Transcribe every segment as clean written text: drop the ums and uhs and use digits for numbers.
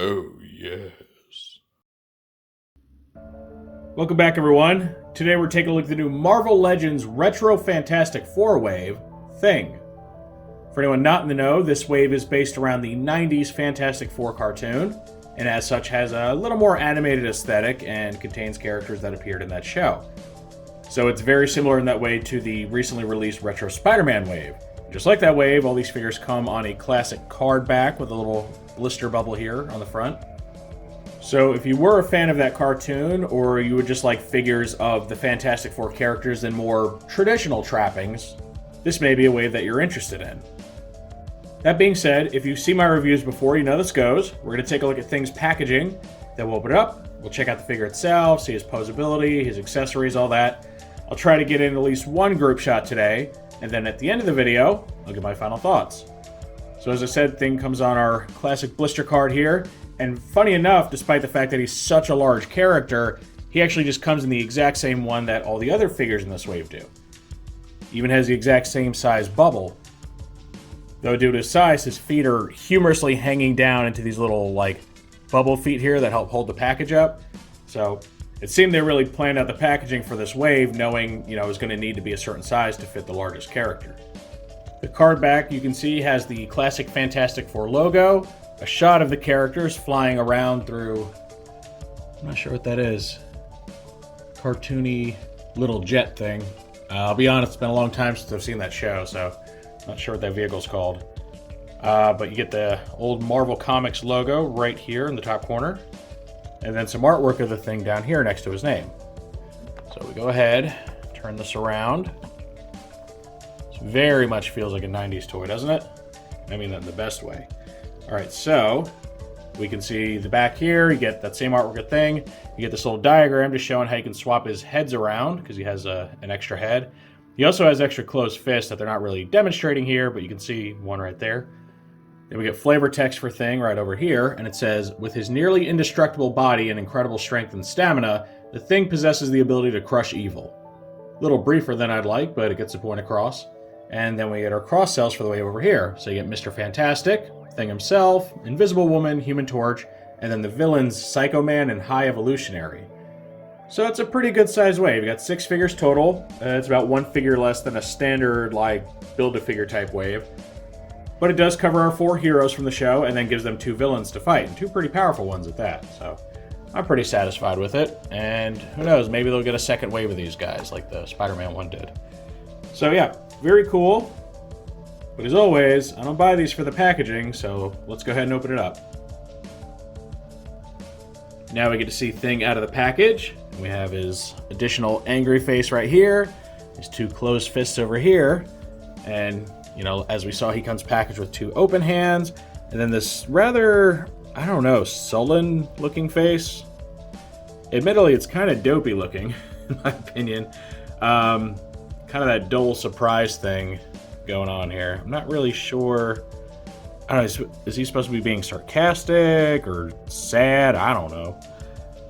Oh, yes. Welcome back, everyone. Today we're taking a look at the new Marvel Legends Retro Fantastic Four wave, Thing. For anyone not in the know, this wave is based around the 90s Fantastic Four cartoon, and as such has a little more animated aesthetic and contains characters that appeared in that show. So it's very similar in that way to the recently released Retro Spider-Man wave. Just like that wave, all these figures come on a classic card back with a little blister bubble here on the front. So if you were a fan of that cartoon, or you would just like figures of the Fantastic Four characters in more traditional trappings, this may be a wave that you're interested in. That being said, if you've seen my reviews before, you know this goes. We're going to take a look at Thing's packaging, then we'll open it up, we'll check out the figure itself, see his posability, his accessories, all that. I'll try to get in at least one group shot today, and then at the end of the video, I'll give my final thoughts. So as I said, Thing comes on our classic blister card here, and funny enough, despite the fact that he's such a large character, he actually just comes in the exact same one that all the other figures in this wave do. Even has the exact same size bubble. Though due to his size, his feet are humorously hanging down into these little, like, bubble feet here that help hold the package up. So it seemed they really planned out the packaging for this wave, knowing, it was going to need to be a certain size to fit the largest character. The card back, you can see, has the classic Fantastic Four logo, a shot of the characters flying around through, I'm not sure what that is, cartoony little jet thing. I'll be honest, it's been a long time since I've seen that show, so not sure what that vehicle's called. But you get the old Marvel Comics logo right here in the top corner, and then some artwork of the Thing down here next to his name. So we go ahead, turn this around. Very much feels like a 90s toy, doesn't it? I mean that in the best way. Alright, so we can see the back here. You get that same artwork of Thing. You get this little diagram just showing how you can swap his heads around because he has an extra head. He also has extra closed fists that they're not really demonstrating here, but you can see one right there. Then we get flavor text for Thing right over here, and it says, with his nearly indestructible body and incredible strength and stamina, the Thing possesses the ability to crush evil. A little briefer than I'd like, but it gets the point across. And then we get our cross cells for the way over here. So you get Mr. Fantastic, Thing himself, Invisible Woman, Human Torch, and then the villains Psycho Man and High Evolutionary. So it's a pretty good size wave. You got 6 figures total. It's about 1 figure less than a standard like build-a-figure type wave. But it does cover our 4 heroes from the show and then gives them 2 villains to fight, and 2 pretty powerful ones at that. So I'm pretty satisfied with it. And who knows, maybe they'll get a second wave of these guys like the Spider-Man one did. So yeah, very cool. But as always, I don't buy these for the packaging, so let's go ahead and open it up. Now we get to see Thing out of the package. We have his additional angry face right here, his 2 closed fists over here, and, as we saw, he comes packaged with 2 open hands, and then this rather, I don't know, sullen-looking face. Admittedly, it's kind of dopey looking, in my opinion. Kind of that dull surprise thing going on here. I'm not really sure. I don't know, is he supposed to be being sarcastic or sad? I don't know.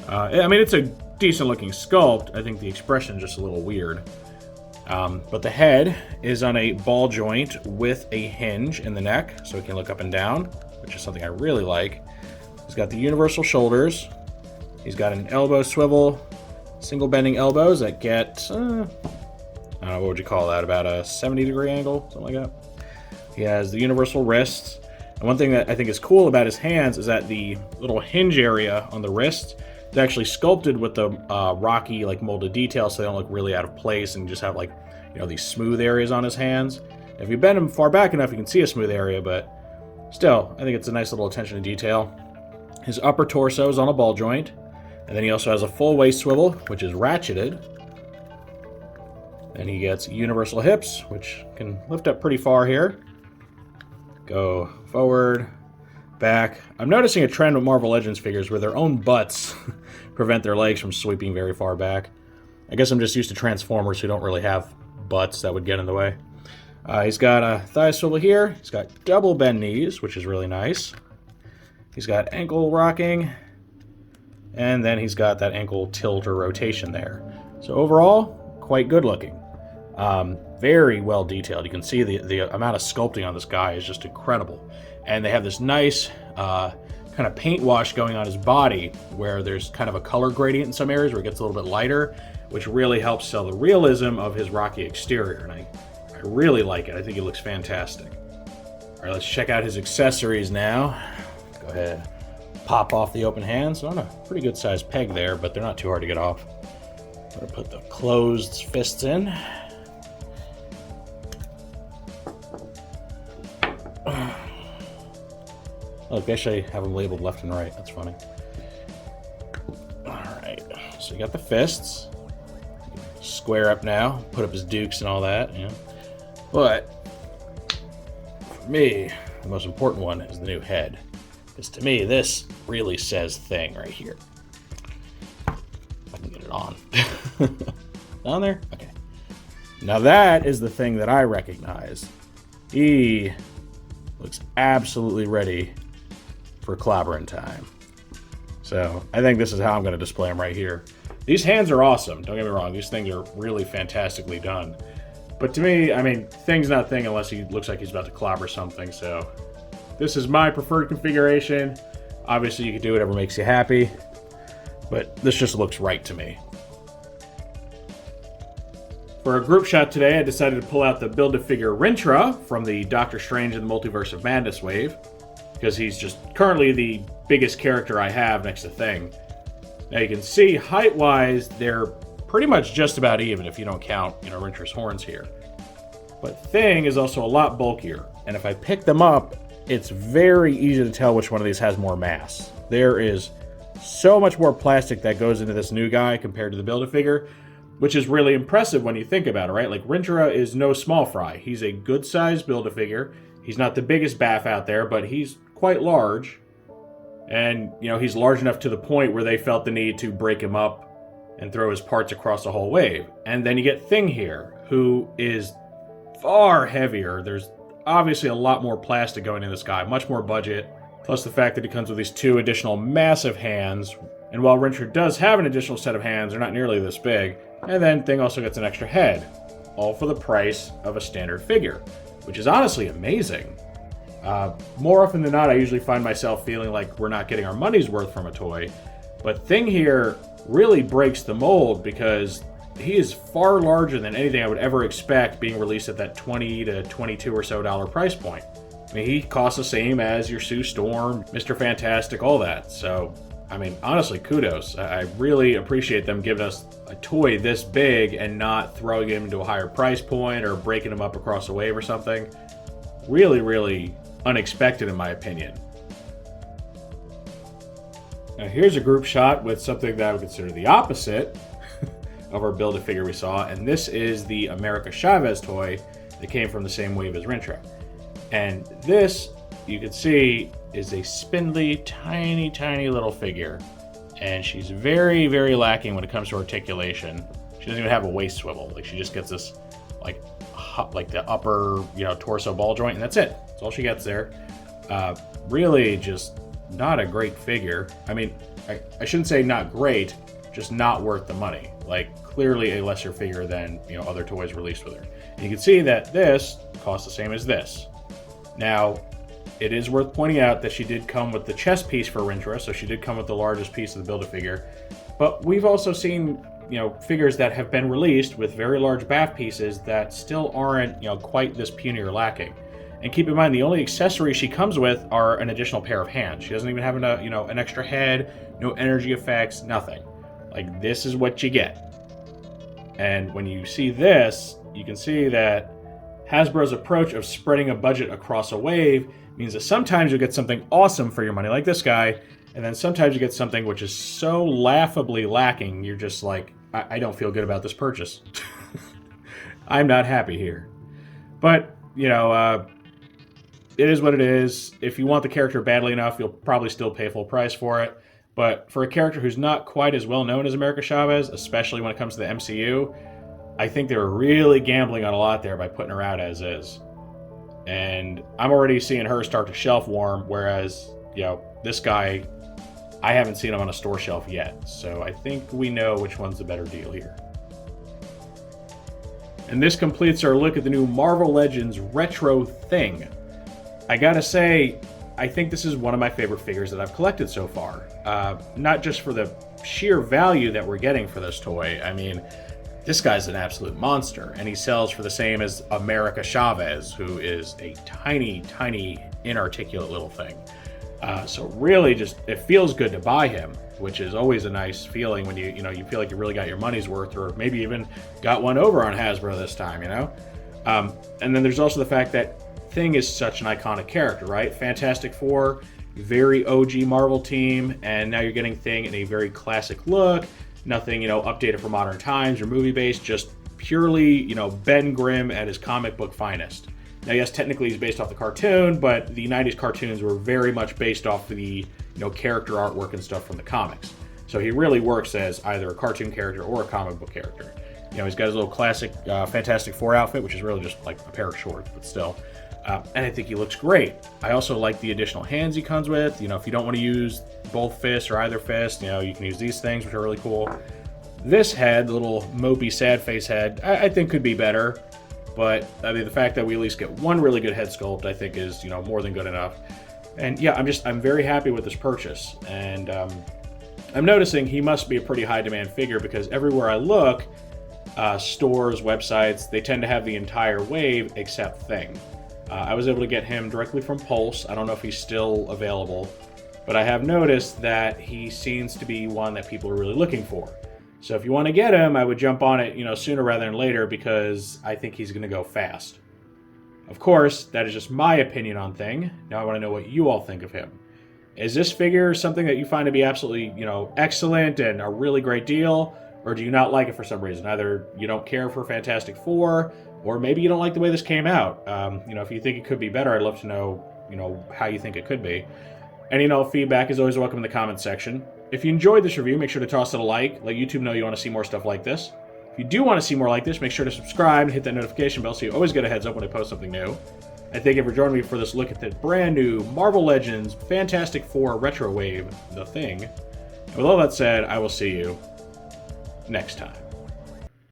I mean, it's a decent looking sculpt. I think the expression is just a little weird. But the head is on a ball joint with a hinge in the neck, so it can look up and down, which is something I really like. He's got the universal shoulders. He's got an elbow swivel, single bending elbows that get, I don't know, what would you call that? About a 70-degree angle, something like that. He has the universal wrists. And one thing that I think is cool about his hands is that the little hinge area on the wrist is actually sculpted with the rocky, like, molded details, so they don't look really out of place and just have, like, these smooth areas on his hands. If you bend him far back enough, you can see a smooth area, but still, I think it's a nice little attention to detail. His upper torso is on a ball joint, and then he also has a full waist swivel, which is ratcheted. Then he gets universal hips, which can lift up pretty far here. Go forward, back. I'm noticing a trend with Marvel Legends figures where their own butts prevent their legs from sweeping very far back. I guess I'm just used to Transformers who don't really have butts that would get in the way. He's got a thigh swivel here. He's got double bend knees, which is really nice. He's got ankle rocking. And then he's got that ankle tilt or rotation there. So overall, quite good looking. Very well detailed. You can see the amount of sculpting on this guy is just incredible. And they have this nice kind kind of paint wash going on his body, where there's kind of a color gradient in some areas where it gets a little bit lighter, which really helps sell the realism of his rocky exterior. And I really like it. I think it looks fantastic. All right, let's check out his accessories now. Go ahead, pop off the open hands. On a pretty good sized peg there, but they're not too hard to get off. I'm gonna put the closed fists in. Look, they actually have them labeled left and right. That's funny. Alright, so you got the fists. Square up now, put up his dukes and all that, you know. But, for me, the most important one is the new head. Because to me, this really says Thing right here. If I can get it on. Down there? Okay. Now that is the Thing that I recognize. He looks absolutely ready for clobbering time. So I think this is how I'm going to display him right here. These hands are awesome. Don't get me wrong. These things are really fantastically done. But to me, I mean, Thing's not Thing unless he looks like he's about to clobber something. So this is my preferred configuration. Obviously, you can do whatever makes you happy. But this just looks right to me. For a group shot today, I decided to pull out the Build-A-Figure Rintrah from the Doctor Strange and the Multiverse of Madness wave, because he's just currently the biggest character I have next to Thing. Now you can see, height-wise, they're pretty much just about even if you don't count, Rintrah's horns here. But Thing is also a lot bulkier, and if I pick them up, it's very easy to tell which one of these has more mass. There is so much more plastic that goes into this new guy compared to the Build-A-Figure, which is really impressive when you think about it, right? Like, Rintrah is no small fry. He's a good-sized Build-A-Figure. He's not the biggest baff out there, but he's quite large. And, he's large enough to the point where they felt the need to break him up and throw his parts across the whole wave. And then you get Thing here, who is far heavier. There's obviously a lot more plastic going in this guy, much more budget. Plus the fact that he comes with these two additional massive hands. And while Rintrah does have an additional set of hands, they're not nearly this big. And then Thing also gets an extra head, all for the price of a standard figure, which is honestly amazing. More often than not, I usually find myself feeling like we're not getting our money's worth from a toy, but Thing here really breaks the mold because he is far larger than anything I would ever expect being released at that $20 to $22 or so price point. I mean, he costs the same as your Sue Storm, Mr. Fantastic, all that. So, I mean, honestly, kudos. I really appreciate them giving us a toy this big and not throwing him into a higher price point or breaking him up across the wave or something. Really, really unexpected in my opinion. Now here's a group shot with something that I would consider the opposite of our Build-A-Figure we saw, and this is the America Chavez toy that came from the same wave as Rintrah. And this, you can see, is a spindly, tiny, tiny little figure. And she's very, very lacking when it comes to articulation. She doesn't even have a waist swivel. Like, she just gets this, like the upper, torso ball joint, and that's it. That's all she gets there. Really just not a great figure. I mean, I shouldn't say not great, just not worth the money. Like, clearly a lesser figure than, other toys released with her. And you can see that this costs the same as this. Now, it is worth pointing out that she did come with the chest piece for Rintrah, so she did come with the largest piece of the Build-A-Figure. But we've also seen, figures that have been released with very large bath pieces that still aren't, quite this puny or lacking. And keep in mind, the only accessories she comes with are an additional pair of hands. She doesn't even have an extra head, no energy effects, nothing. Like, this is what you get. And when you see this, you can see that Hasbro's approach of spreading a budget across a wave means that sometimes you get something awesome for your money, like this guy, and then sometimes you get something which is so laughably lacking, you're just like, I don't feel good about this purchase. I'm not happy here. But, it is what it is. If you want the character badly enough, you'll probably still pay full price for it. But for a character who's not quite as well known as America Chavez, especially when it comes to the MCU, I think they were really gambling on a lot there by putting her out as is. And I'm already seeing her start to shelf warm, whereas, this guy, I haven't seen him on a store shelf yet. So I think we know which one's the better deal here. And this completes our look at the new Marvel Legends Retro Thing. I gotta say, I think this is one of my favorite figures that I've collected so far. Not just for the sheer value that we're getting for this toy. I mean, this guy's an absolute monster, and he sells for the same as America Chavez, who is a tiny, tiny, inarticulate little thing. So really, just it feels good to buy him, which is always a nice feeling when you feel like you really got your money's worth, or maybe even got one over on Hasbro this time, you know. And then there's also the fact that Thing is such an iconic character, right? Fantastic Four, very OG Marvel team, and now you're getting Thing in a very classic look. Nothing, updated for modern times or movie-based, just purely, Ben Grimm at his comic book finest. Now, yes, technically he's based off the cartoon, but the 90s cartoons were very much based off the, character artwork and stuff from the comics. So he really works as either a cartoon character or a comic book character. He's got his little classic Fantastic Four outfit, which is really just like a pair of shorts, but still. And I think he looks great. I also like the additional hands he comes with. If you don't want to use both fists or either fist, you can use these things, which are really cool. This head, the little mopey sad face head, I think could be better. But I mean, the fact that we at least get one really good head sculpt, I think is, more than good enough. And yeah, I'm very happy with this purchase. And I'm noticing he must be a pretty high demand figure, because everywhere I look, stores, websites, they tend to have the entire wave except Thing. I was able to get him directly from Pulse. I don't know if he's still available, but I have noticed that he seems to be one that people are really looking for. So if you want to get him, I would jump on it, sooner rather than later, because I think he's going to go fast. Of course, that is just my opinion on Thing. Now I want to know what you all think of him. Is this figure something that you find to be absolutely, excellent and a really great deal, or do you not like it for some reason? Either you don't care for Fantastic Four, or maybe you don't like the way this came out. If you think it could be better, I'd love to know, how you think it could be. And, feedback is always welcome in the comments section. If you enjoyed this review, make sure to toss it a like. Let YouTube know you want to see more stuff like this. If you do want to see more like this, make sure to subscribe and hit that notification bell so you always get a heads up when I post something new. I thank you for joining me for this look at the brand new Marvel Legends Fantastic Four Retro Wave, The Thing. And with all that said, I will see you next time.